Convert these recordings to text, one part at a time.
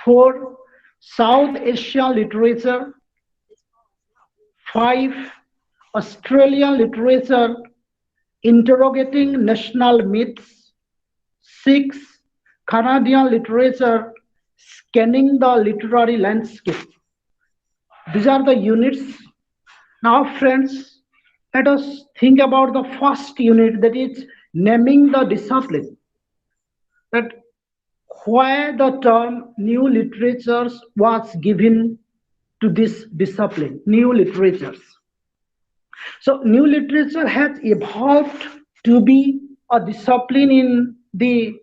4. South Asian literature. 5. Australian literature interrogating national myths. 6. Canadian literature scanning the literary landscape. These are the units. Now, friends, let us think about the first unit, that is naming the discipline. That why the term new literatures was given to this discipline, new literatures. So, new literature has evolved to be a discipline in the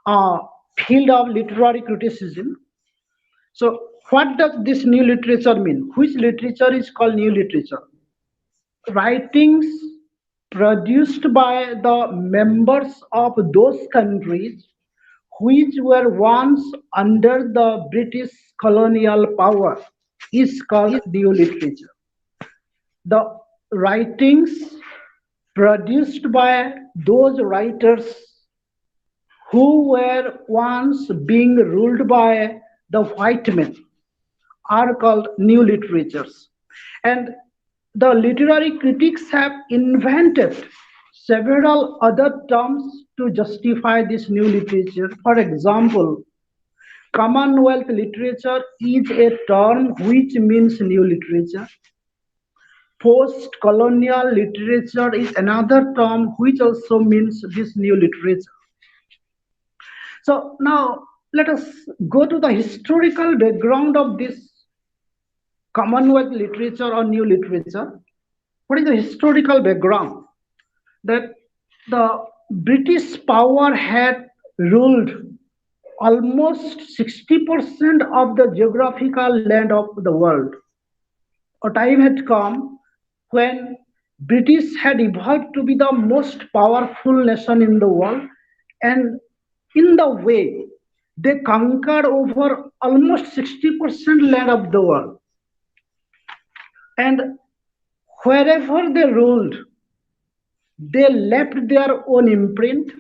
uh, field of literary criticism. So, what does this new literature mean? Which literature is called new literature? Writings produced by the members of those countries which were once under the British colonial power is called new literature. The writings produced by those writers who were once being ruled by the white men are called new literatures. And the literary critics have invented several other terms to justify this new literature. For example, Commonwealth literature is a term which means new literature. Post colonial literature is another term which also means this new literature. So now let us go to the historical background of this Commonwealth literature or new literature. What is the historical background? That the British power had ruled almost 60% of the geographical land of the world. A time had come when British had evolved to be the most powerful nation in the world, and in the way they conquered over almost 60% land of the world. And wherever they ruled, they left their own imprint,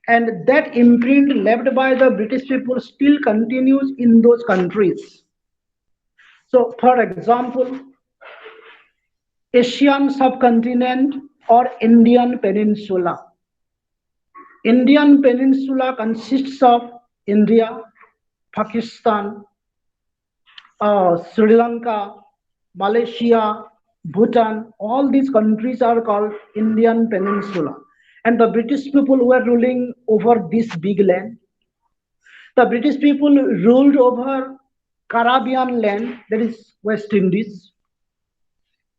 and that imprint left by the British people still continues in those countries. So, for example, Asian subcontinent or Indian peninsula. Indian peninsula consists of India, Pakistan, Sri Lanka, Malaysia, Bhutan. All these countries are called Indian peninsula. And the British people were ruling over this big land. The British people ruled over Caribbean land, that is West Indies.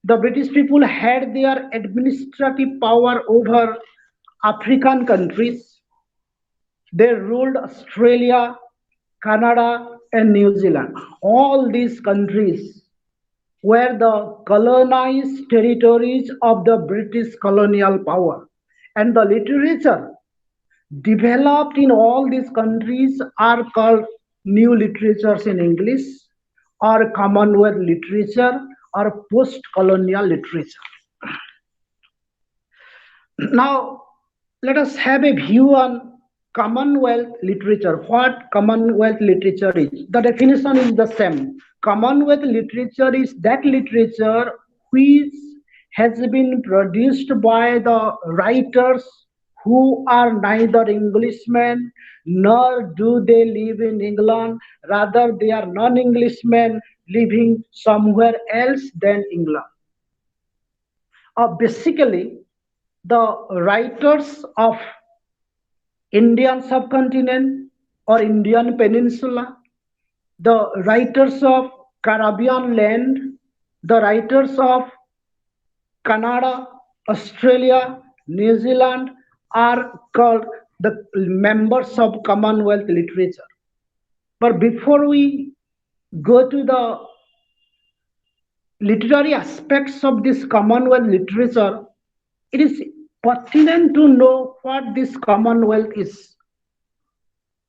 The British people had their administrative power over African countries. They ruled Australia, Canada, and New Zealand. All these countries were the colonized territories of the British colonial power. And the literature developed in all these countries are called new literatures in English, or Commonwealth literature, or post-colonial literature. Now, let us have a view on Commonwealth literature. What Commonwealth literature is? The definition is the same. Commonwealth literature is that literature which has been produced by the writers who are neither Englishmen nor do they live in England. Rather, they are non-Englishmen living somewhere else than England. Basically, the writers of Indian subcontinent or Indian peninsula, the writers of Caribbean land, the writers of Canada, Australia, New Zealand are called the members of Commonwealth literature. But before we go to the literary aspects of this Commonwealth literature, it is pertinent to know what this Commonwealth is.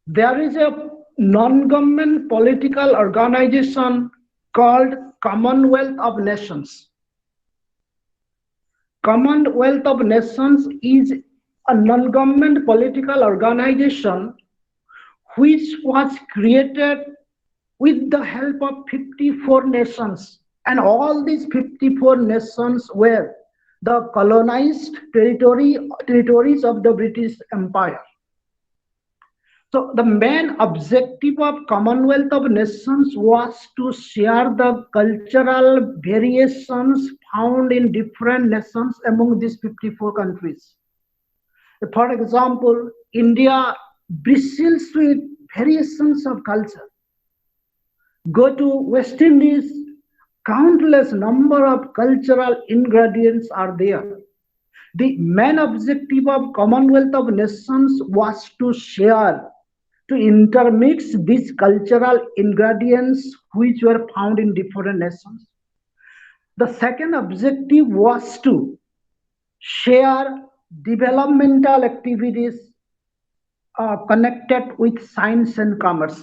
There is a non-government political organization called Commonwealth of Nations. Commonwealth of Nations is a non-government political organization which was created with the help of 54 nations, and all these 54 nations were the colonized territories of the British Empire. So the main objective of Commonwealth of Nations was to share the cultural variations found in different nations among these 54 countries. For example, India bristles with variations of culture. Go to West Indies, countless number of cultural ingredients are there. The main objective of Commonwealth of Nations was to share, to intermix these cultural ingredients which were found in different nations. The second objective was to share developmental activities connected with science and commerce.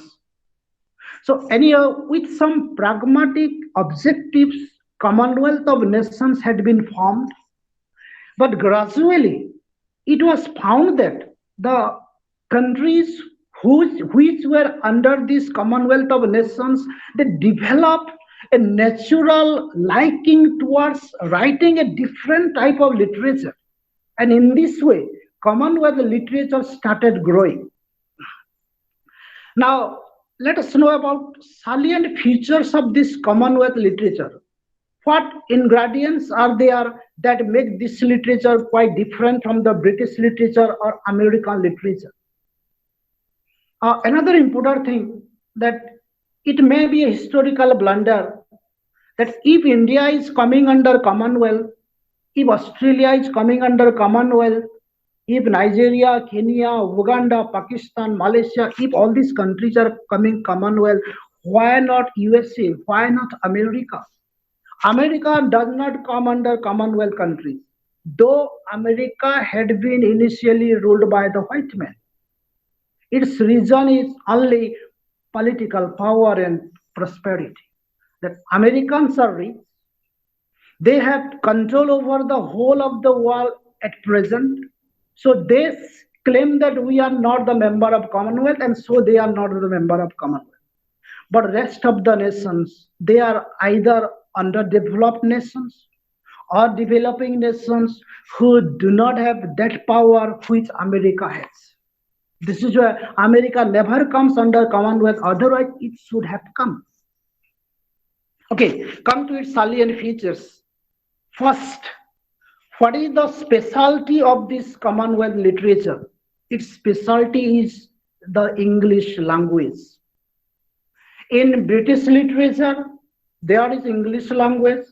So anyhow, with some pragmatic objectives, Commonwealth of Nations had been formed, but gradually it was found that the countries which were under this Commonwealth of Nations, they developed a natural liking towards writing a different type of literature. And in this way, Commonwealth literature started growing. Now, let us know about salient features of this Commonwealth literature. What ingredients are there that make this literature quite different from the British literature or American literature? Another important thing, that it may be a historical blunder that if India is coming under Commonwealth, if Australia is coming under Commonwealth, if Nigeria, Kenya, Uganda, Pakistan, Malaysia, if all these countries are coming Commonwealth, why not USA? Why not America? America does not come under Commonwealth countries, though America had been initially ruled by the white men. Its reason is only political power and prosperity. That Americans are rich, they have control over the whole of the world at present. So they claim that we are not the member of Commonwealth, and so they are not the member of Commonwealth. But rest of the nations, they are either underdeveloped nations or developing nations who do not have that power which America has. This is why America never comes under Commonwealth, otherwise it should have come. Okay, come to its salient features. First, what is the specialty of this Commonwealth literature? Its specialty is the English language. In British literature, there is English language.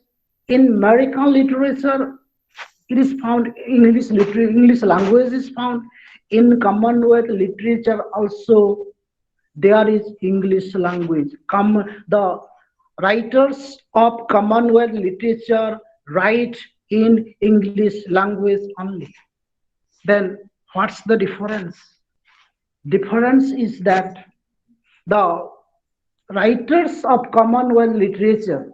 In American literature, it is found English language is found. In Commonwealth literature also, there is English language. The writers of Commonwealth literature write in English language only. Then what's the difference? Difference is that the writers of Commonwealth literature,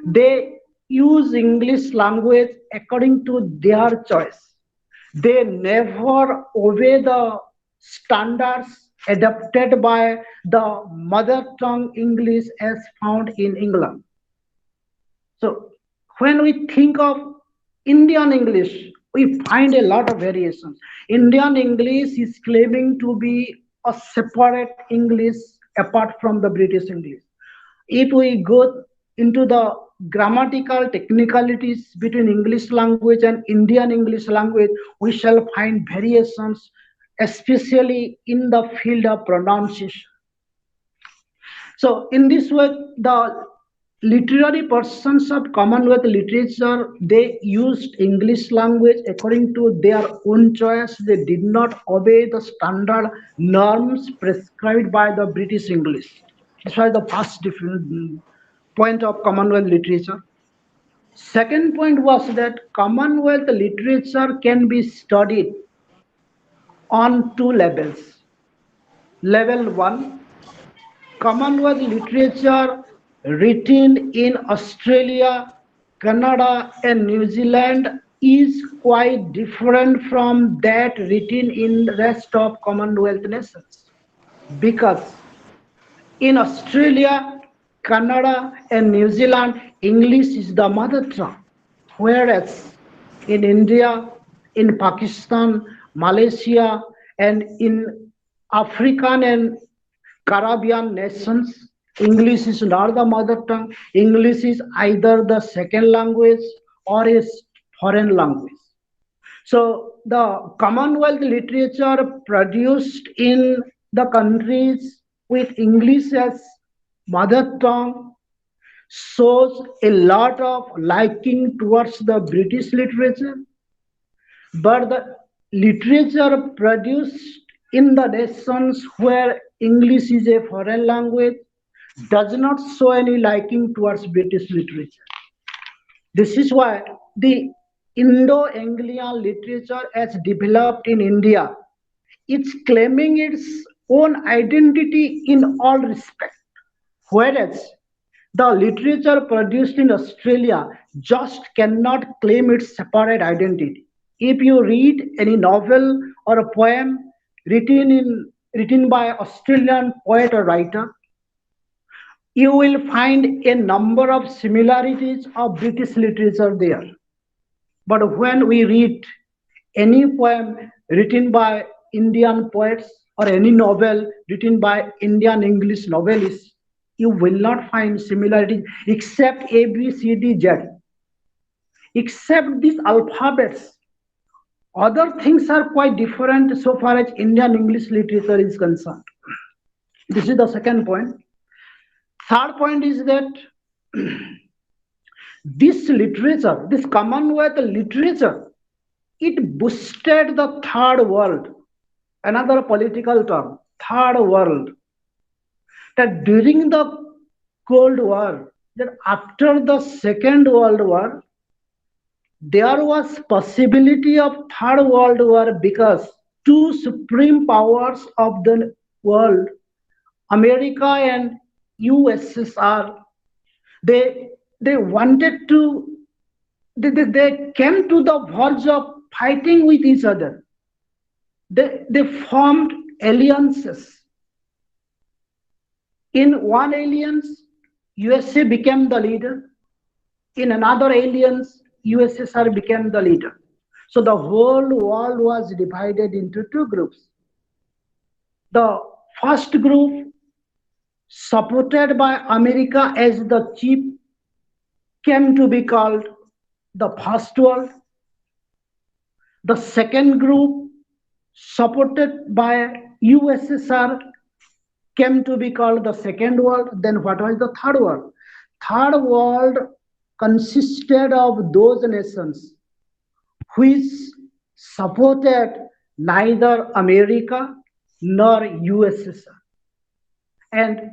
they use English language according to their choice. They never obey the standards adopted by the mother tongue English as found in England. So when we think of Indian English, we find a lot of variations. Indian English is claiming to be a separate English apart from the British English. If we go into the grammatical technicalities between English language and Indian English language, we shall find variations, especially in the field of pronunciation. So in this way, the literary persons of Commonwealth literature, they used English language according to their own choice. They did not obey the standard norms prescribed by the British English. This was the first point of Commonwealth literature. Second point was that Commonwealth literature can be studied on two levels. Level 1, Commonwealth literature written in Australia, Canada, and New Zealand is different from that written in the rest of Commonwealth nations. because in Australia, Canada, and New Zealand, English is the mother tongue. Whereas in India, in Pakistan, Malaysia, and in African and Caribbean nations, English is not the mother tongue. English is either the second language or a foreign language. So the Commonwealth literature produced in the countries with English as mother tongue shows a lot of liking towards the British literature, but the literature produced in the nations where English is a foreign language does not show any liking towards British literature. This is why the Indo-Anglian literature as developed in India is claiming its own identity in all respects, whereas the literature produced in Australia just cannot claim its separate identity. If you read any novel or a poem written by Australian poet or writer, you will find a number of similarities of British literature there. But when we read any poem written by Indian poets or any novel written by Indian English novelists, you will not find similarities except A, B, C, D, Z. Except these alphabets, other things are quite different so far as Indian English literature is concerned. This is the second point. Third point is that this literature, this Commonwealth literature, it boosted the third world, another political term, third world, that during the Cold War, that after the Second World War, there was possibility of third world war because two supreme powers of the world, America and USSR, they wanted to they came to the verge of fighting with each other. They formed alliances. In one alliance, USA became the leader. In another alliance, USSR became the leader. So the whole world was divided into two groups. The first group, supported by America as the chief, came to be called the First World. The second group, supported by USSR, came to be called the Second World. Then what was the Third World? Third World consisted of those nations which supported neither America nor USSR. And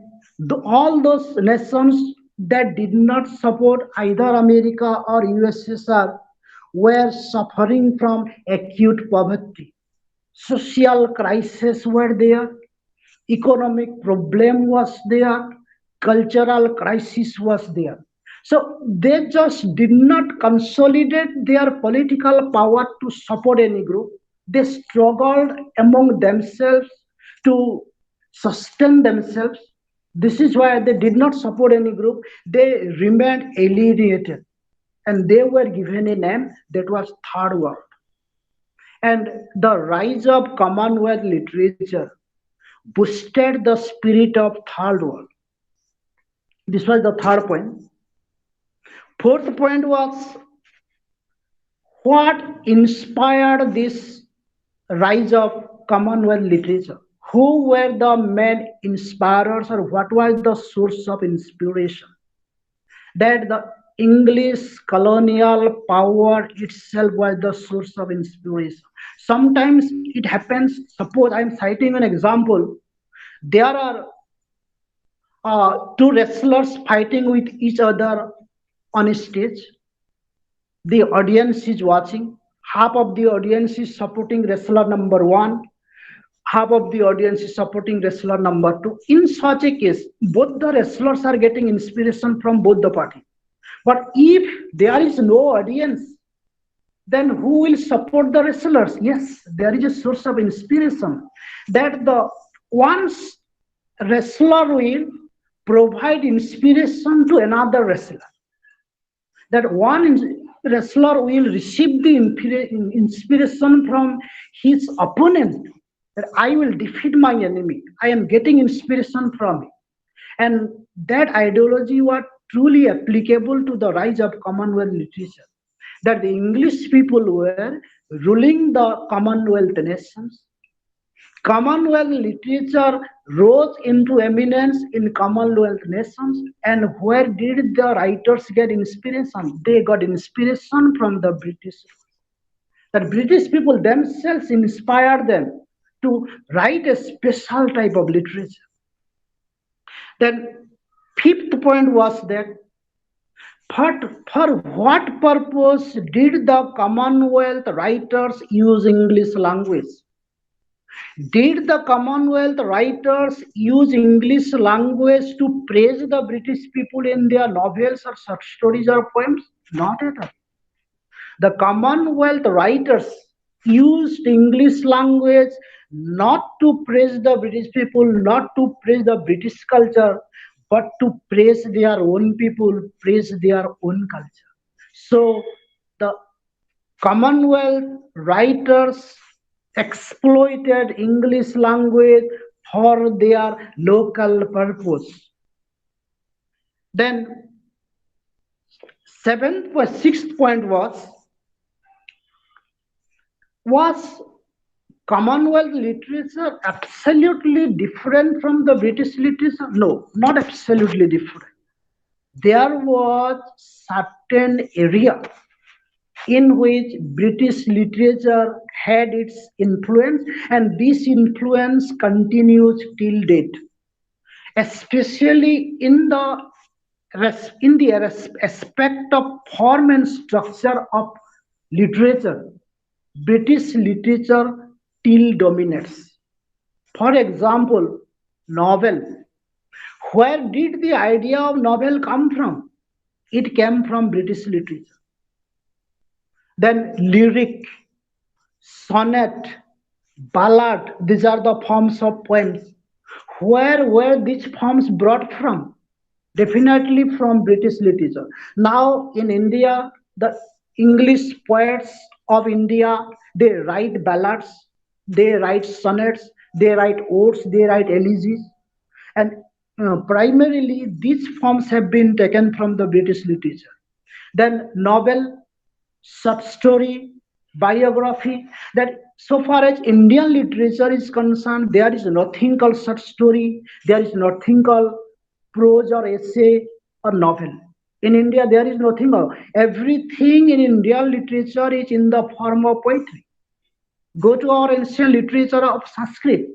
all those nations that did not support either America or USSR were suffering from acute poverty. Social crises were there, economic problem was there, cultural crisis was there. So they just did not consolidate their political power to support any group. They struggled among themselves to sustain themselves. This is why they did not support any group. They remained alienated and they were given a name that was Third World. And the rise of Commonwealth literature boosted the spirit of Third World. This was the third point. Fourth point was what inspired this rise of Commonwealth literature? Who were the main inspirers or what was the source of inspiration? That the English colonial power itself was the source of inspiration. Sometimes it happens, suppose I'm citing an example, there are two wrestlers fighting with each other on a stage. The audience is watching. Half of the audience is supporting wrestler number one. Half of the audience is supporting wrestler number two. In such a case, both the wrestlers are getting inspiration from both the parties. But if there is no audience, then who will support the wrestlers? Yes, there is a source of inspiration that the once wrestler will provide inspiration to another wrestler. That wrestler will receive the inspiration from his opponent, that I will defeat my enemy. I am getting inspiration from it. And that ideology was truly applicable to the rise of Commonwealth literature. That the English people were ruling the Commonwealth nations. Commonwealth literature rose into eminence in Commonwealth nations. And where did the writers get inspiration? They got inspiration from the British. That British people themselves inspired them to write a special type of literature. Then fifth point was that for what purpose did the Commonwealth writers use English language? Did the Commonwealth writers use English language to praise the British people in their novels or short stories or poems? Not at all. The Commonwealth writers used English language not to praise the British people, not to praise the British culture, but to praise their own people, praise their own culture. So the Commonwealth writers exploited English language for their local purpose. Then sixth point was Commonwealth literature absolutely different from the British literature? No, not absolutely different. There was certain area in which British literature had its influence, and this influence continues till date, especially in the aspect of form and structure of literature. British literature still dominates. For example, novel. Where did the idea of novel come from? It came from British literature. Then lyric, sonnet, ballad, these are the forms of poems. Where were these forms brought from? Definitely from British literature. Now in India, the English poets of India, they write ballads, they write sonnets, they write odes, they write elegies. And primarily these forms have been taken from the British literature. Then novel, short story, biography. That so far as Indian literature is concerned, there is nothing called short story, there is nothing called prose or essay or novel. In India, there is nothing. Everything in Indian literature is in the form of poetry. Go to our ancient literature of Sanskrit.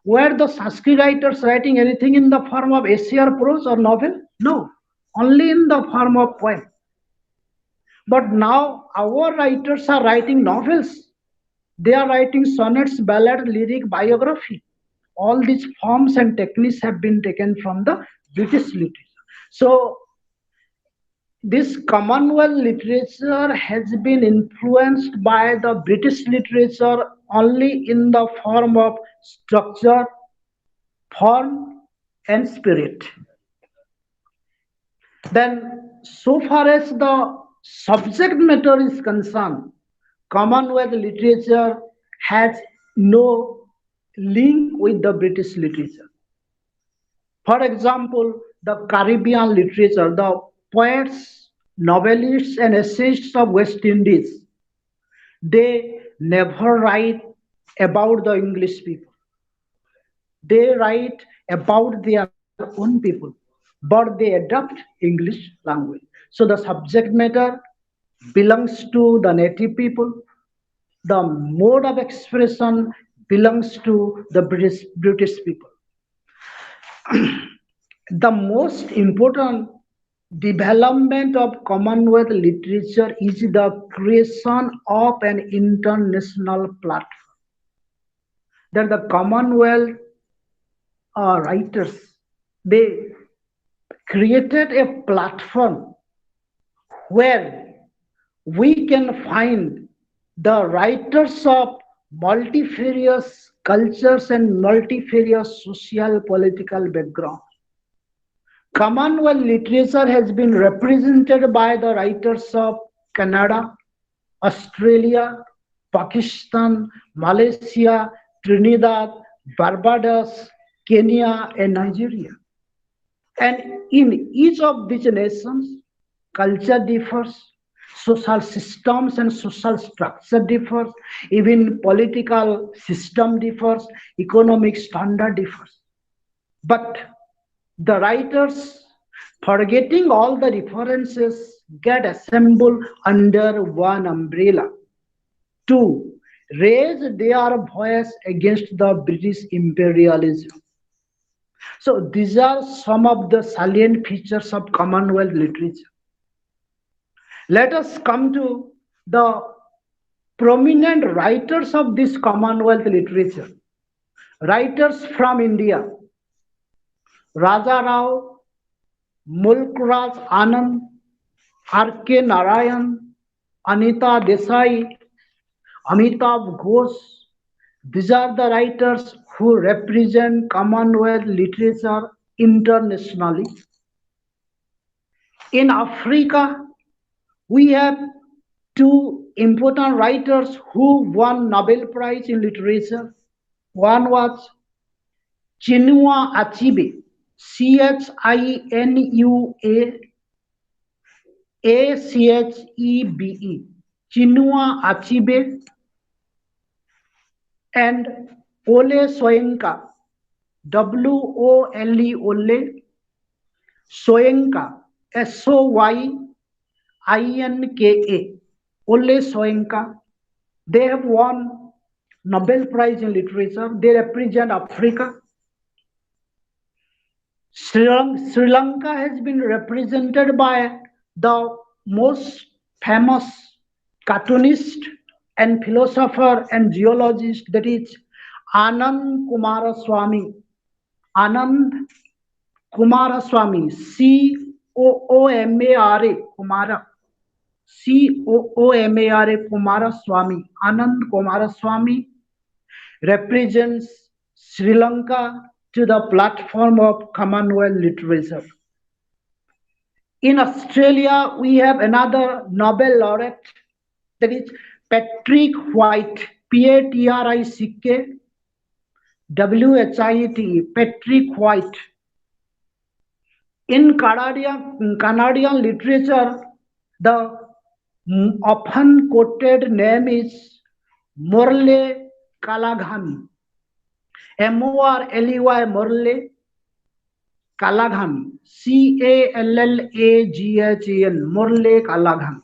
Were the Sanskrit writers writing anything in the form of essay or prose or novel? No, only in the form of poem. But now our writers are writing novels. They are writing sonnets, ballad, lyric, biography. All these forms and techniques have been taken from the British literature. So this Commonwealth literature has been influenced by the British literature only in the form of structure, form, and spirit. Then, so far as the subject matter is concerned, Commonwealth literature has no link with the British literature. For example, the Caribbean literature, the poets, novelists, and essayists of West Indies, they never write about the English people. They write about their own people, but they adopt English language. So the subject matter belongs to the native people, the mode of expression belongs to the British people. The most important development of Commonwealth literature is the creation of an international platform. That the Commonwealth writers, they created a platform where we can find the writers of multifarious cultures, and multifarious social political background. Commonwealth literature has been represented by the writers of Canada, Australia, Pakistan, Malaysia, Trinidad, Barbados, Kenya, and Nigeria. And in each of these nations, culture differs, social systems and social structure differs, even political system differs, economic standard differs. But the writers, forgetting all the differences, get assembled under one umbrella to raise their voice against the British imperialism. So these are some of the salient features of Commonwealth literature. Let us come to the prominent writers of this Commonwealth literature. Writers from India: Raja Rao, Mulkraj Anand, R.K. Narayan, Anita Desai, Amitabh Ghosh. These are the writers who represent Commonwealth literature internationally. In Africa, we have two important writers who won Nobel Prize in Literature. One was Chinua Achebe, Chinua Chinua Achebe, and Ole Soyinka, Ole Soyinka, Soyinka, Ole Soyinka. They have won Nobel Prize in Literature. They represent Africa. Sri Lanka has been represented by the most famous cartoonist and philosopher and geologist, that is Anand Kumaraswamy. Anand Kumaraswamy, Coomara, Kumara, Coomara Kumaraswamy. Anand Kumaraswamy represents Sri Lanka to the platform of Commonwealth literature. In Australia, we have another Nobel laureate, that is Patrick White, Patrick White, Patrick White. In Canadian literature, the often quoted name is Morley Callaghan, Morley Morley Callaghan, Callaghan, Morley Callaghan.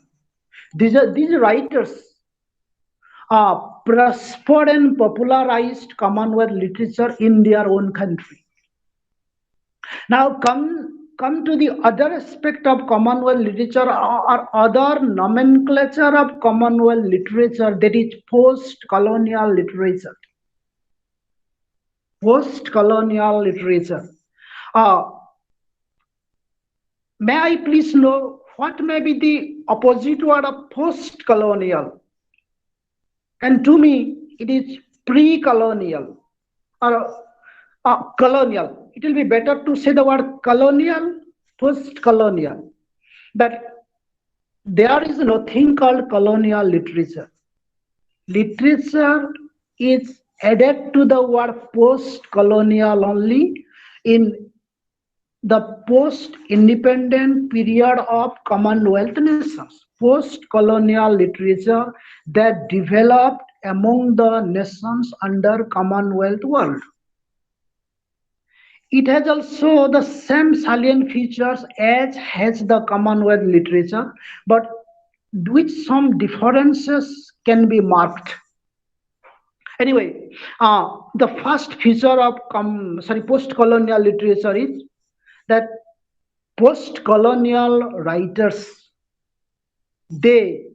These writers prospered and popularized Commonwealth literature in their own country. Now come to the other aspect of Commonwealth literature, or other nomenclature of Commonwealth literature, that is post-colonial literature. Post-colonial literature. May I please know what may be the opposite word of post-colonial? And to me, it is pre-colonial or colonial. It will be better to say the word colonial, post-colonial. But there is nothing called colonial literature. Literature is added to the word post-colonial only in the post-independent period of Commonwealth nations. Post-colonial literature that developed among the nations under Commonwealth world. It has also the same salient features as has the Commonwealth literature, but with some differences can be marked. Anyway, the first feature of post-colonial literature is that post-colonial writers, they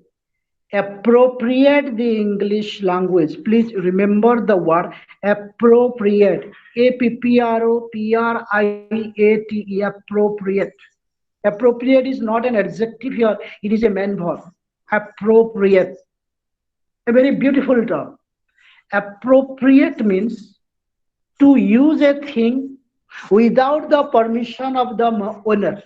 appropriate the English language. Please remember the word appropriate. Appropriate. Appropriate. Appropriate is not an adjective here, it is a main verb. Appropriate. A very beautiful term. Appropriate means to use a thing without the permission of the owner.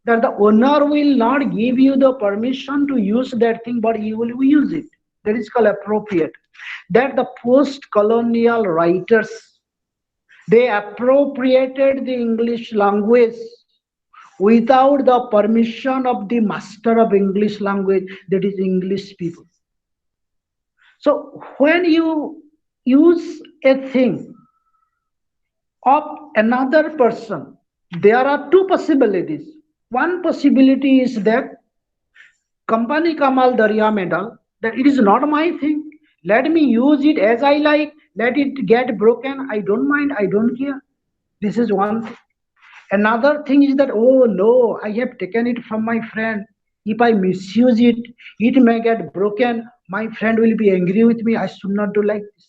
That the owner will not give you the permission to use that thing, but you will use it. That is called appropriate. That the post-colonial writers, they appropriated the English language without the permission of the master of English language, that is English people. So when you use a thing of another person, there are two possibilities. One possibility is that company Kamal Darya medal, that it is not my thing. Let me use it as I like. Let it get broken. I don't mind. I don't care. This is one thing. Another thing is that, oh no, I have taken it from my friend. If I misuse it, it may get broken. My friend will be angry with me. I should not do like this.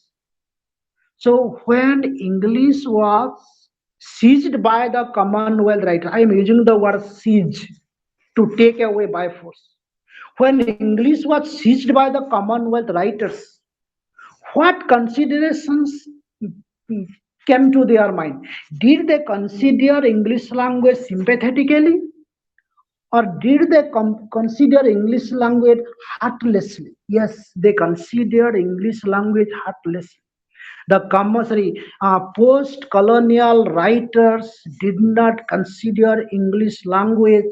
So when English was seized by the Commonwealth writer, I am using the word siege, to take away by force. When English was seized by the Commonwealth writers, what considerations came to their mind? Did they consider English language sympathetically, or did they consider English language heartlessly? Yes, they considered English language heartlessly. The post-colonial writers did not consider English language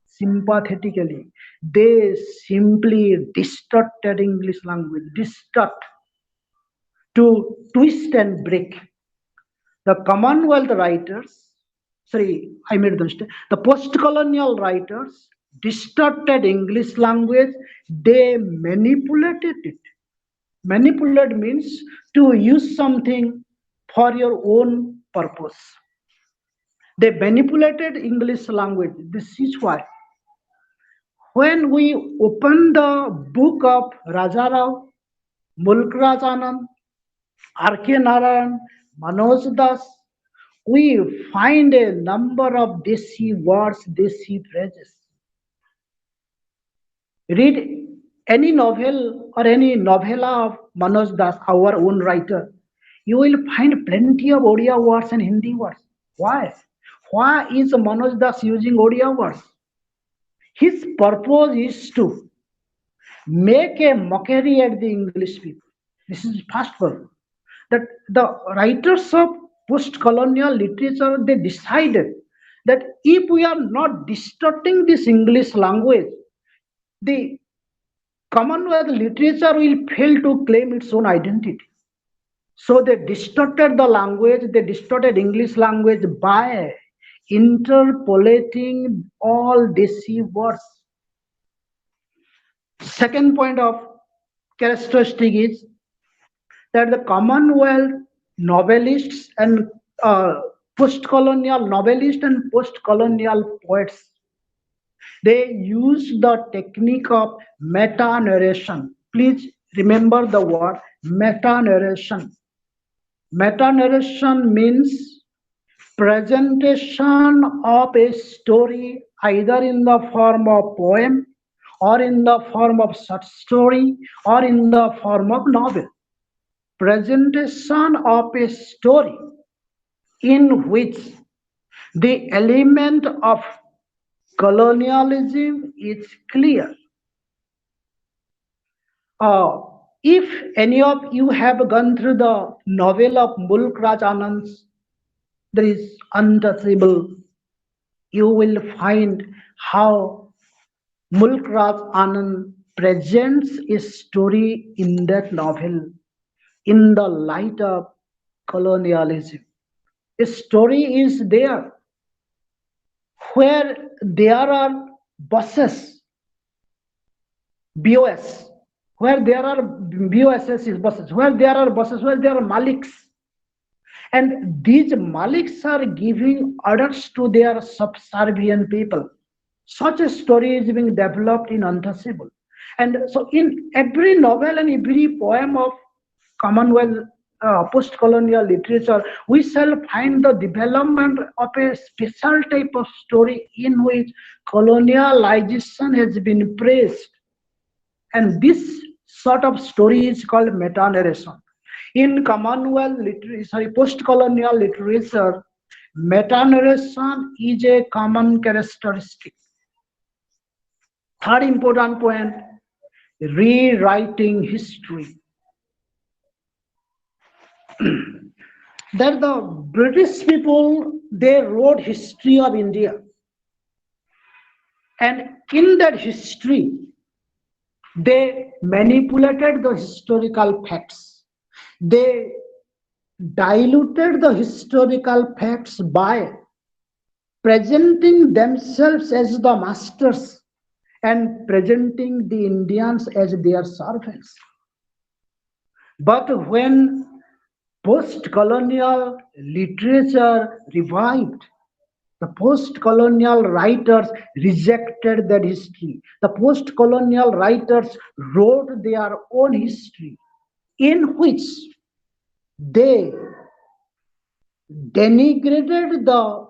sympathetically. They simply distorted English language, distort, to twist and break. The Commonwealth writers, sorry, I made the mistake. The post-colonial writers distorted English language. They manipulated it. Manipulate means to use something for your own purpose. They manipulated English language. This is why when we open the book of Rajarao, Mulkraj Anand, R.K. Narayan, Manoj Das, we find a number of Desi words, Desi phrases. Read any novel or any novella of Manoj Das, our own writer, you will find plenty of Odia words and Hindi words. Why? Why is Manoj Das using Odia words? His purpose is to make a mockery at the English people. This is first purpose. That the writers of post-colonial literature, they decided that if we are not distorting this English language, the Commonwealth literature will fail to claim its own identity. So they distorted the language, they distorted English language by interpolating all Desi words. Second point of characteristic is that the Commonwealth novelists and post-colonial novelists and post-colonial poets, they use the technique of meta-narration. Please remember the word meta-narration. Meta-narration means presentation of a story either in the form of poem or in the form of short story or in the form of novel. Presentation of a story in which the element of colonialism is clear. Uh, if any of you have gone through the novel of Mulk Raj Anand's, there is Untouchable, you will find how Mulk Raj Anand presents a story in that novel in the light of colonialism. A story is there where there are buses, BOS, where there are BOSS buses, where there are buses, where there are maliks. And these maliks are giving orders to their subservient people. Such a story is being developed in Untouchable. And so in every novel and every poem of Commonwealth post-colonial literature, we shall find the development of a special type of story in which colonialization has been praised. And this sort of story is called meta-narration. In Commonwealth literature, sorry, post-colonial literature, meta-narration is a common characteristic. Third important point, rewriting history. That the British people, they wrote history of India, and in that history they manipulated the historical facts. They diluted the historical facts by presenting themselves as the masters and presenting the Indians as their servants. But when post-colonial literature revived, the post-colonial writers rejected that history. The post-colonial writers wrote their own history in which they denigrated the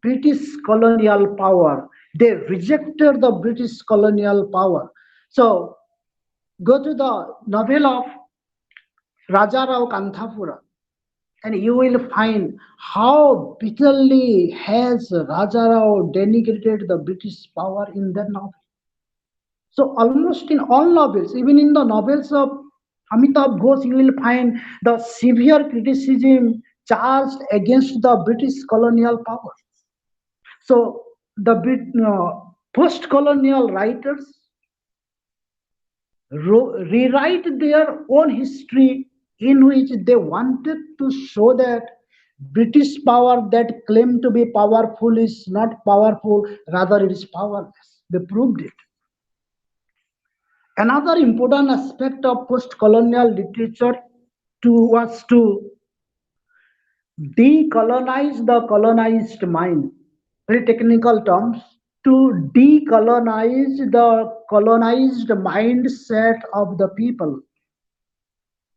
British colonial power. They rejected the British colonial power. So go to the novel of Rajarao Kanthapura, and you will find how bitterly has Rajarao denigrated the British power in that novel. So almost in all novels, even in the novels of Amitabh Ghosh, you will find the severe criticism charged against the British colonial power. So the post-colonial writers rewrite their own history in which they wanted to show that British power that claimed to be powerful is not powerful, rather it is powerless. They proved it. Another important aspect of post-colonial literature was to decolonize the colonized mind. Very technical terms. To decolonize the colonized mindset of the people.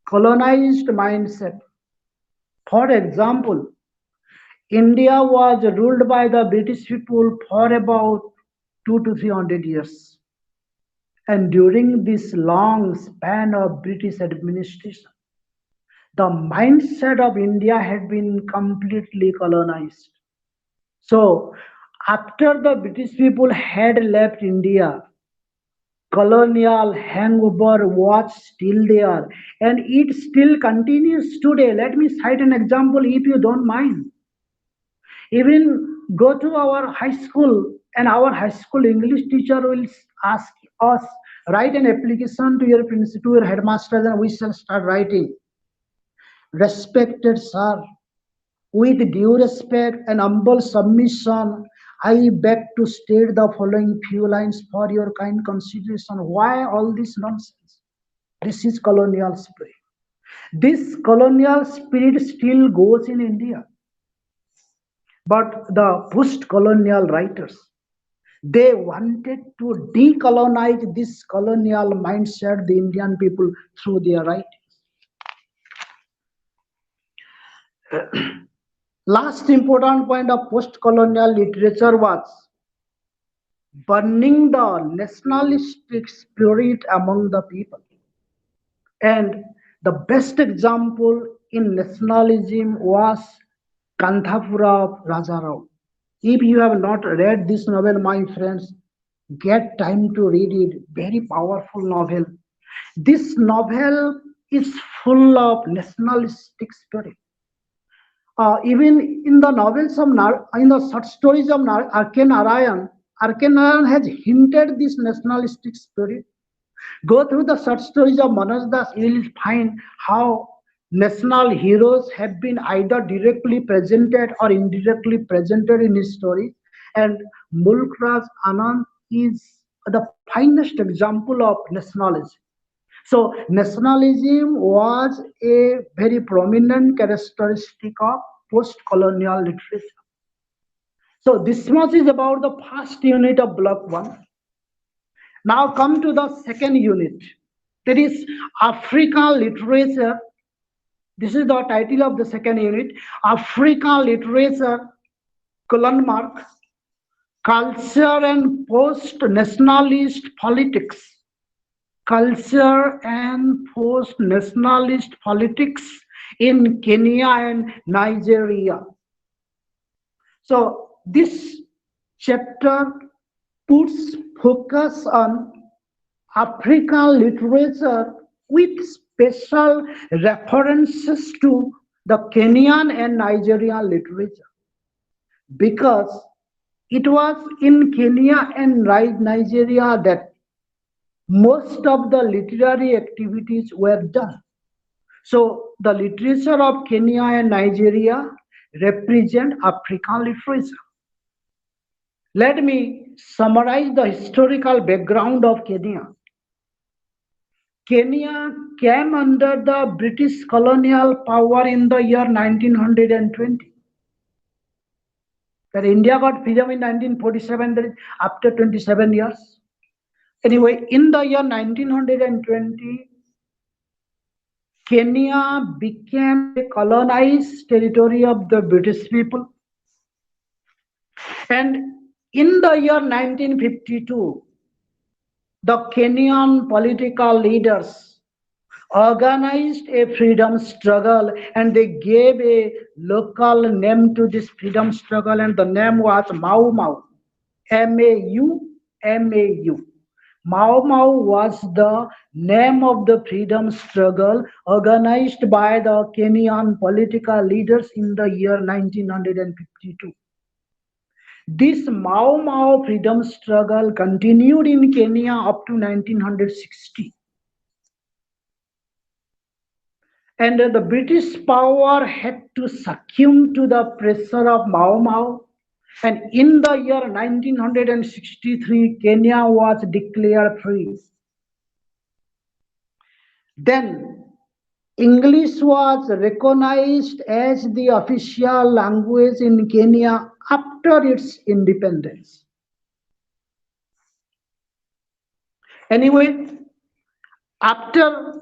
Colonized mindset. For example, India was ruled by the British people for about 200 to 300 years. And during this long span of British administration, the mindset of India had been completely colonized. So, after the British people had left India, colonial hangover was still there, and it still continues today. Let me cite an example if you don't mind. Even go to our high school, and our high school English teacher will ask us, write an application to your principal, to your headmaster, and we shall start writing. Respected sir, with due respect and humble submission, I beg to state the following few lines for your kind consideration. Why all this nonsense? This is colonial spirit. This colonial spirit still goes in India. But the post-colonial writers, they wanted to decolonize this colonial mindset, the Indian people, through their writing. Last important point of post-colonial literature was burning the nationalistic spirit among the people. And the best example in nationalism was Kandhapura of Rajarao. If you have not read this novel, my friends, get time to read it. Very powerful novel. This novel is full of nationalistic spirit. Even in the novels of in the short stories of R.K. Narayan has hinted this nationalistic spirit. Go through the short stories of Manoj Das, you will find how national heroes have been either directly presented or indirectly presented in his stories. And Mulk Raj Anand is the finest example of nationalism. So nationalism was a very prominent characteristic of post-colonial literature. So this much is about the first unit of block one. Now come to the second unit. That is African literature. This is the title of the second unit. African literature, colon mark, culture and post-nationalist politics. Culture and post-nationalist politics in Kenya and Nigeria. So this chapter puts focus on African literature with special references to the Kenyan and Nigerian literature because it was in Kenya and Nigeria that most of the literary activities were done. So the literature of Kenya and Nigeria represent African literature. Let me summarize the historical background of Kenya. Kenya came under the British colonial power in the year 1920. That India got freedom in 1947, that is after 27 years. Anyway, in the year 1920, Kenya became a colonized territory of the British people. And in the year 1952, the Kenyan political leaders organized a freedom struggle and they gave a local name to this freedom struggle, and the name was Mau Mau. MAU, MAU. Mau Mau was the name of the freedom struggle organized by the Kenyan political leaders in the year 1952. This Mau Mau freedom struggle continued in Kenya up to 1960. And the British power had to succumb to the pressure of Mau Mau. And in the year 1963, Kenya was declared free. Then English was recognized as the official language in Kenya after its independence. Anyway, after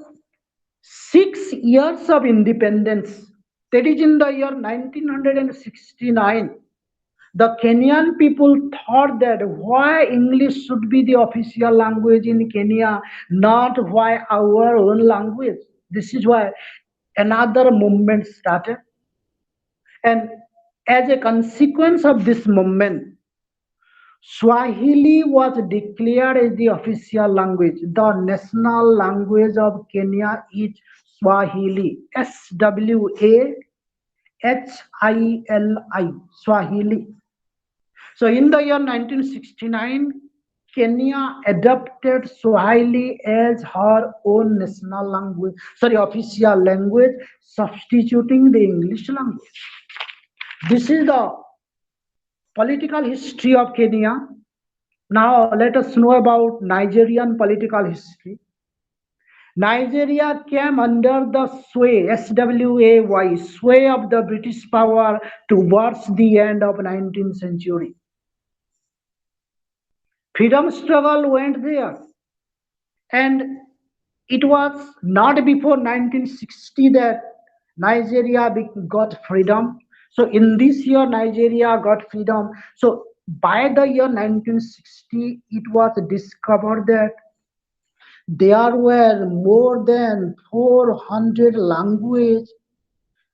6 years of independence, that is in the year 1969, the Kenyan people thought that why English should be the official language in Kenya, not why our own language. This is why another movement started. And as a consequence of this movement, Swahili was declared as the official language. The national language of Kenya is Swahili. Swahili. Swahili. So in the year 1969, Kenya adopted Swahili as her own national language, official language, substituting the English language. This is the political history of Kenya. Now let us know about Nigerian political history. Nigeria came under the sway, sway of the British power towards the end of 19th century. Freedom struggle went there. And it was not before 1960 that Nigeria got freedom. So in this year, Nigeria got freedom. So by the year 1960, it was discovered that there were more than 400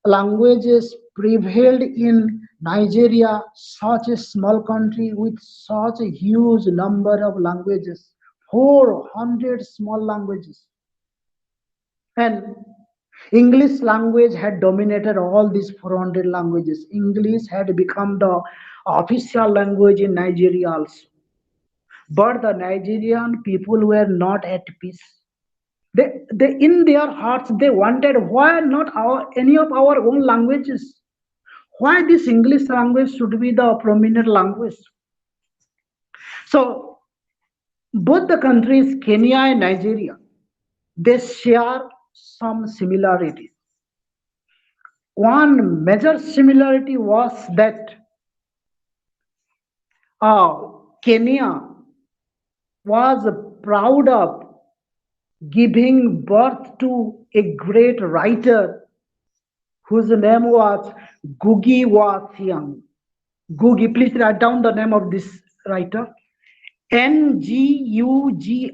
languages prevailed in Nigeria, such a small country with such a huge number of languages. 400 small languages. And English language had dominated all these 400 languages. English had become the official language in Nigeria also. But the Nigerian people were not at peace. They in their hearts they wanted, why not any of our own languages? Why this English language should be the prominent language? So both the countries, Kenya and Nigeria, they share some similarities. One major similarity was that Kenya was proud of giving birth to a great writer whose name was Ngugi wa Thiong'o. Ngugi, please write down the name of this writer. Ngugi.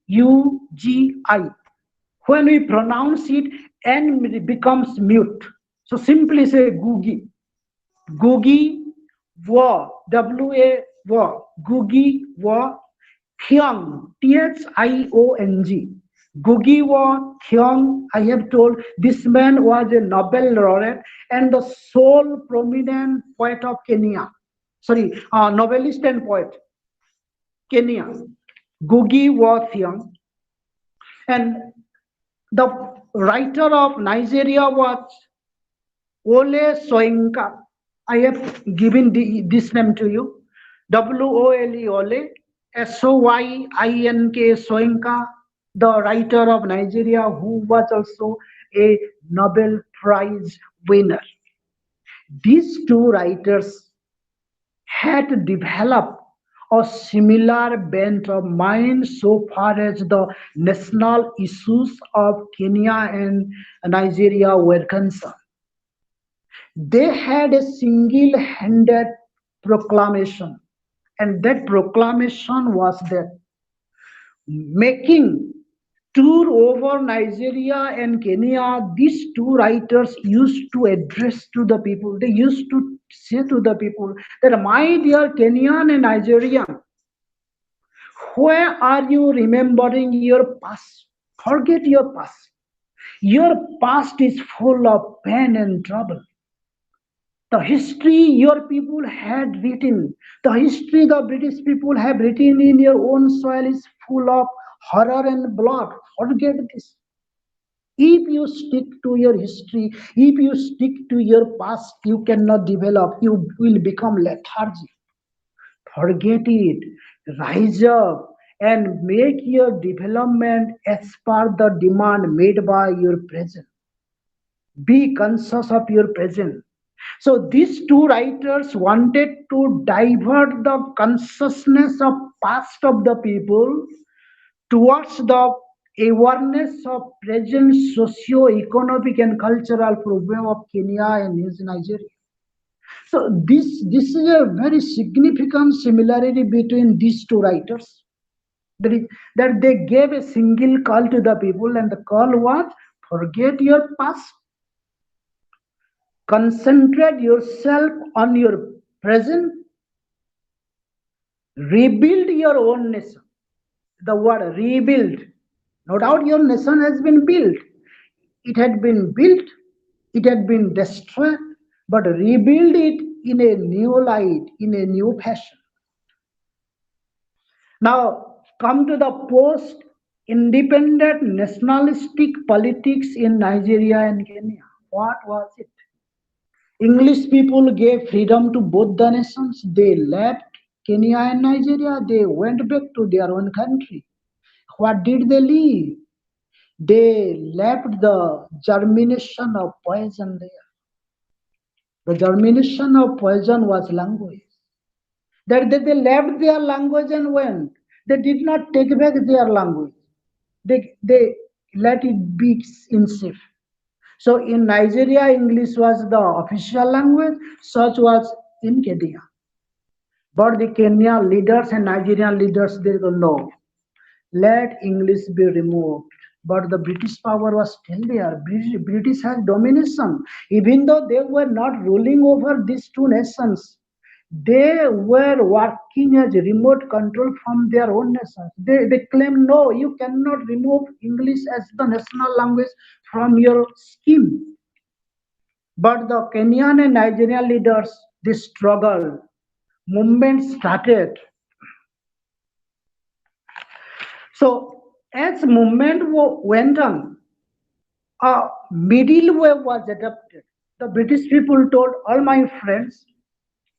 Ngugi. When we pronounce it, N becomes mute. So simply say Gugi. Gugi Wa. W-A Wa. Gugi Wa Thiong. Thiong. Gugi Wa Thiong. I have told this man was a Nobel laureate and the sole prominent poet of Kenya. Sorry, novelist and poet. Kenya. Gugi Wa Thiong. And the writer of Nigeria was Ole Soyinka. I have given this name to you. W-O-L-E Ole, S-O-Y-I-N-K Soyinka, the writer of Nigeria who was also a Nobel Prize winner. These two writers had developed a similar bent of mind so far as the national issues of Kenya and Nigeria were concerned. They had a single handed proclamation, and that proclamation was that making tour over Nigeria and Kenya, these two writers used to address to the people. They used to say to the people that, my dear Kenyan and Nigerian, where are you remembering your past? Forget your past. Your past is full of pain and trouble. The history your people had written, the history the British people have written in your own soil is full of horror and blood. Forget this. If you stick to your history, if you stick to your past, you cannot develop. You will become lethargic. Forget it. Rise up and make your development as per the demand made by your present. Be conscious of your present. So these two writers wanted to divert the consciousness of past of the people towards the awareness of present socio-economic and cultural problem of Kenya and Nigeria. So this is a very significant similarity between these two writers. That is that they gave a single call to the people, and the call was forget your past, concentrate yourself on your present, rebuild your own nation. The word rebuild, no doubt your nation has been built. It had been built, it had been destroyed, but rebuild it in a new light, in a new fashion. Now, come to the post independent nationalistic politics in Nigeria and Kenya. What was it? English people gave freedom to both the nations. They left Kenya and Nigeria. They went back to their own country. What did they leave? They left the germination of poison there. The germination of poison was language. That they left their language and went. They did not take back their language. They let it be in safe. So in Nigeria, English was the official language, such was in Kenya. But the Kenyan leaders and Nigerian leaders, they don't know. Let English be removed. But the British power was still there. British had domination. Even though they were not ruling over these two nations, they were working as remote control from their own nations. They claim, no, you cannot remove English as the national language from your scheme. But the Kenyan and Nigerian leaders, they struggled. Movement started. So as movement went on, a middle way was adopted. The British people told all my friends,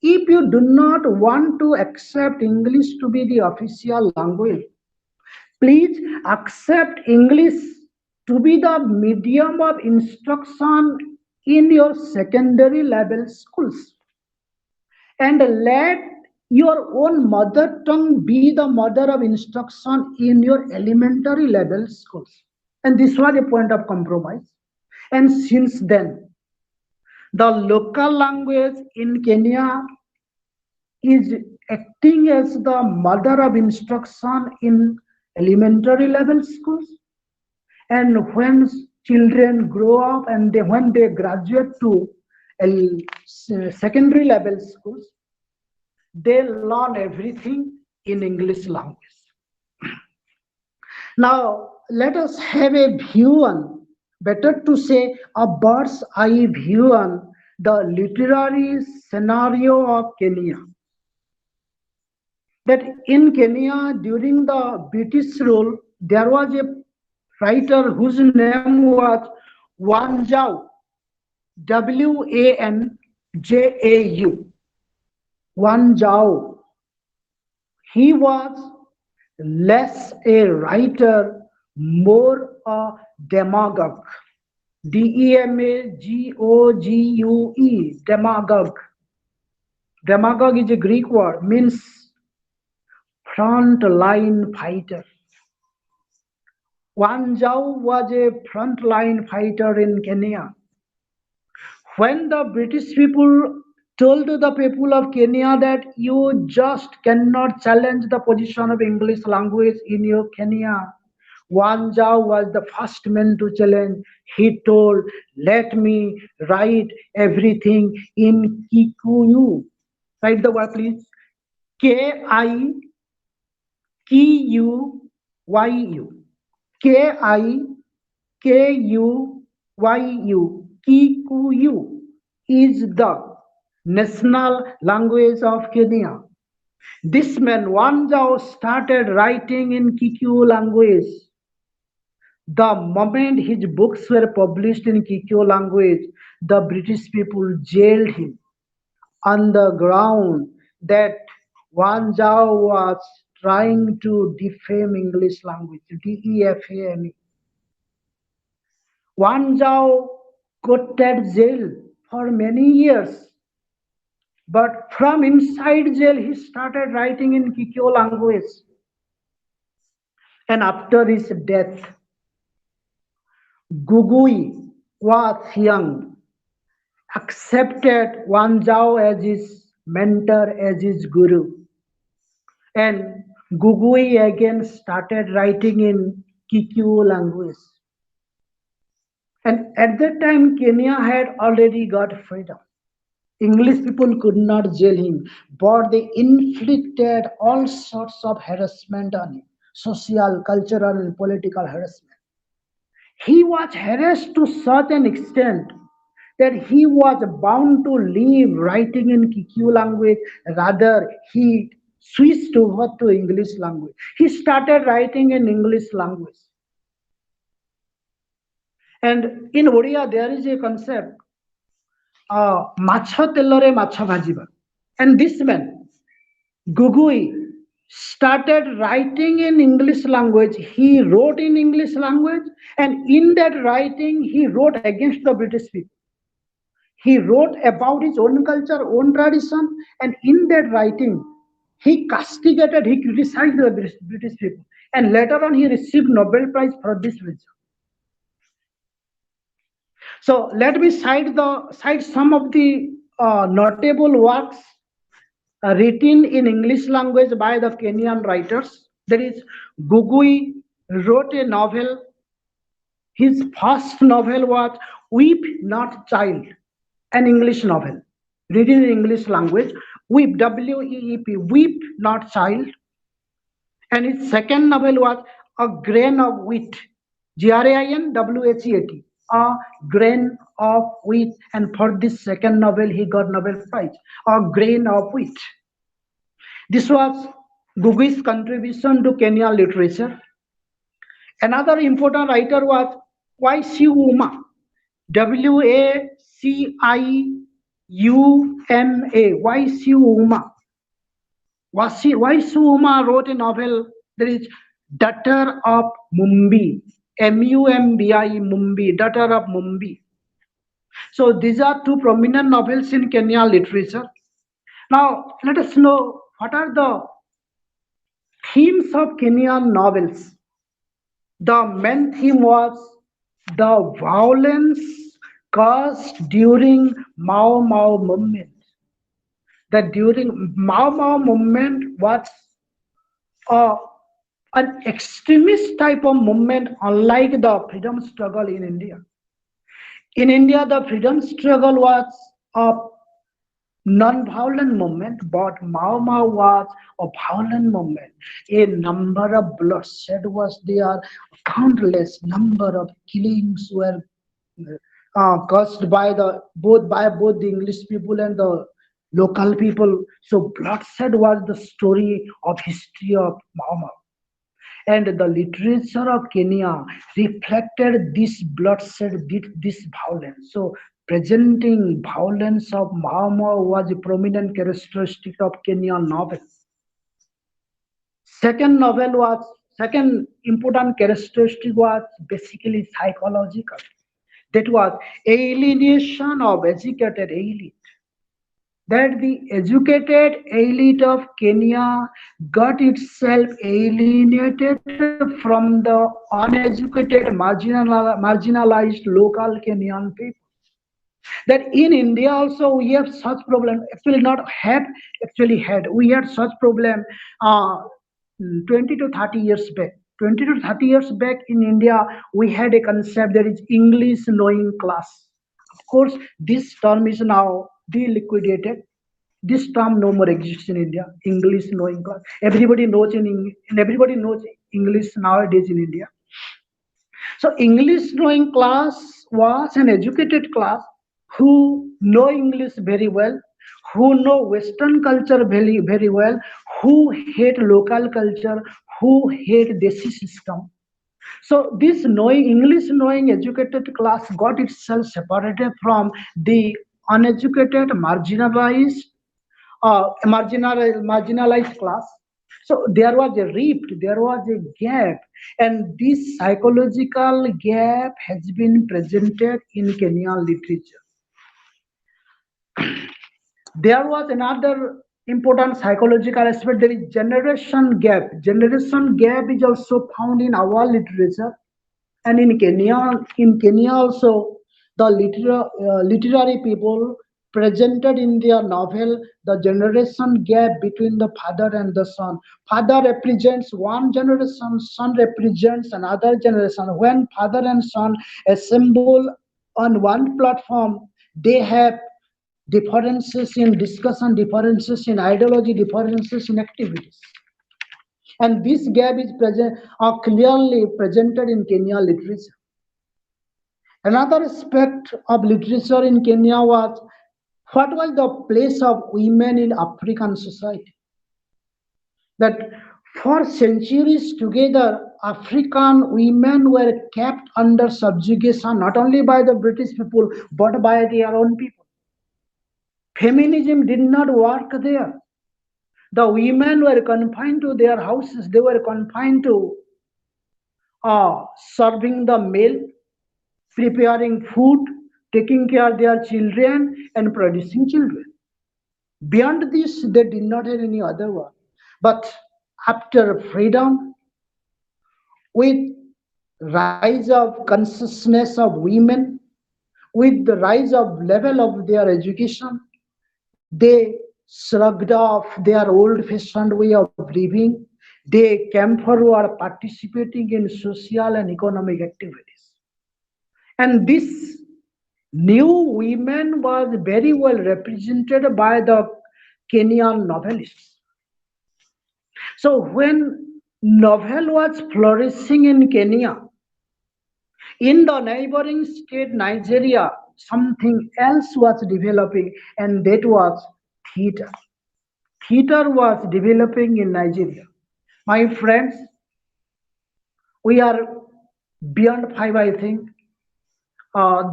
if you do not want to accept English to be the official language, please accept English to be the medium of instruction in your secondary level schools. And let your own mother tongue be the mother of instruction in your elementary level schools. And this was a point of compromise. And since then, the local language in Kenya is acting as the mother of instruction in elementary level schools. And when children grow up and when they graduate to secondary level schools, they learn everything in English language. Now, let us have a view on, better to say, a bird's eye view on the literary scenario of Kenya. That in Kenya, during the British rule, there was a writer whose name was Wanjau, Wanjau. Wanjau. He was less a writer, more a demagogue. Demagogue. Demagogue. Demagogue is a Greek word, means front line fighter. Wanjau was a front line fighter in Kenya. When the British people told the people of Kenya that you just cannot challenge the position of English language in your Kenya, Wanjau was the first man to challenge. He told, "Let me write everything in Kikuyu." Write the word, please. Kikuyu. Kikuyu. Kikuyu is the national language of Kenya. This man Wanjao started writing in Kikuyu language. The moment his books were published in Kikuyu language, the British people jailed him on the ground that Wanjao was trying to defame English language. Defame. Wanzhou got that jail for many years, but from inside jail he started writing in Kikyo language. And after his death, Gugui was young, accepted Wanzhou as his mentor, as his guru. And Gugui again started writing in Kikyo language. And at that time, Kenya had already got freedom. English people could not jail him, but they inflicted all sorts of harassment on him, social, cultural, and political harassment. He was harassed to such an extent that he was bound to leave writing in Kikyu language. Rather, he switched over to English language. He started writing in English language. And in Odia, there is a concept, ମାଛ ତେଲରେ ମାଛ ଭାଜିବା. And this man, Gugui, started writing in English language. He wrote in English language, and in that writing, he wrote against the British people. He wrote about his own culture, own tradition, and in that writing, he castigated, he criticized the British people. And later on, he received Nobel Prize for this reason. So let me cite some of the notable works written in English language by the Kenyan writers. There is Gugui wrote a novel. His first novel was Weep Not Child, an English novel written in English language. Weep, W-E-E-P, Weep Not Child. And his second novel was A Grain of Wheat, Grainwheat, A Grain of Wheat. And for this second novel, he got Nobel Prize, A Grain of Wheat. This was Gugui's contribution to Kenyan literature. Another important writer was Waisiuma, Waciuma. Waisiuma wrote a novel, that is Daughter of Mumbi, Mumbi, Mumbi, Daughter of Mumbi. So these are two prominent novels in Kenyan literature. Now let us know what are the themes of Kenyan novels. The main theme was the violence caused during Mau Mau movement. That during Mau Mau movement was a an extremist type of movement, unlike the freedom struggle in India. In India, the freedom struggle was a non-violent movement, but Mao Mao was a violent movement. A number of bloodshed was there, countless number of killings were caused by both the English people and the local people. So bloodshed was the story of history of Mao Mao. And the literature of Kenya reflected this bloodshed, this violence. So presenting violence of Mao Mao was a prominent characteristic of Kenyan novels. Second important characteristic was basically psychological. That was alienation of educated elite, that the educated elite of Kenya got itself alienated from the uneducated, marginalized local Kenyan people. That in India also we have such problem. Actually, not have actually had. We had such problem uh, 20 to 30 years back. 20 to 30 years back in India, we had a concept that is English knowing class. Of course, this term is now deliquidated. This term no more exists in India. English knowing class. Everybody knows and everybody knows English nowadays in India. So English knowing class was an educated class who know English very well, who know Western culture very well, who hate local culture, who hate Desi system. So this knowing English knowing educated class got itself separated from the uneducated, marginalized class. So there was a rift, there was a gap, and this psychological gap has been presented in Kenyan literature. There was another important psychological aspect, there is generation gap. Generation gap is also found in our literature. And in Kenya also, the literary people presented in their novel the generation gap between the father and the son. Father represents one generation, son represents another generation. When father and son assemble on one platform, they have differences in discussion, differences in ideology, differences in activities. And this gap is clearly presented in Kenya literature. Another aspect of literature in Kenya was what was the place of women in African society. That for centuries together, African women were kept under subjugation not only by the British people but by their own people. Feminism did not work there. The women were confined to their houses, they were confined to serving the male, preparing food, taking care of their children, and producing children. Beyond this, they did not have any other work. But after freedom, with rise of consciousness of women, with the rise of level of their education, they shrugged off their old-fashioned way of living. They came forward participating in social and economic activities. And this new women was very well represented by the Kenyan novelists. So when novel was flourishing in Kenya, in the neighboring state Nigeria, something else was developing, and that was theater. Theater was developing in Nigeria. My friends, we are beyond five, I think.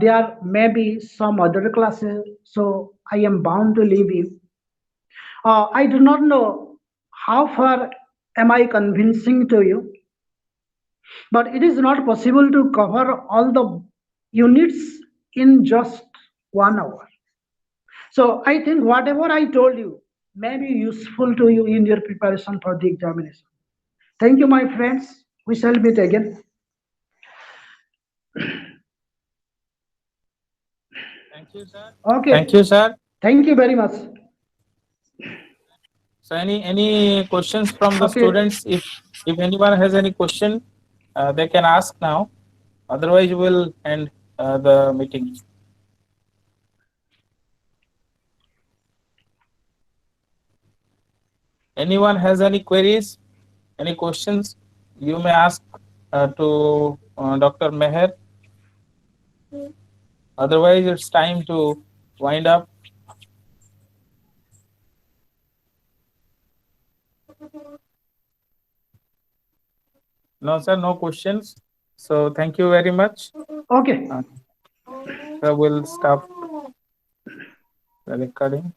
There may be some other classes, so I am bound to leave you. I do not know how far am I convincing to you, but it is not possible to cover all the units in just 1 hour. So I think whatever I told you may be useful to you in your preparation for the examination. Thank you, my friends. We shall meet again. Thank you, Okay. sir. Thank you very much. So any questions from the Okay. students? If anyone has any question, they can ask now. Otherwise, we'll end the meeting. Anyone has any queries, any questions? You may ask to Dr. Meher. Otherwise, it's time to wind up. No, sir, no questions. So thank you very much. Okay. So we'll stop the recording.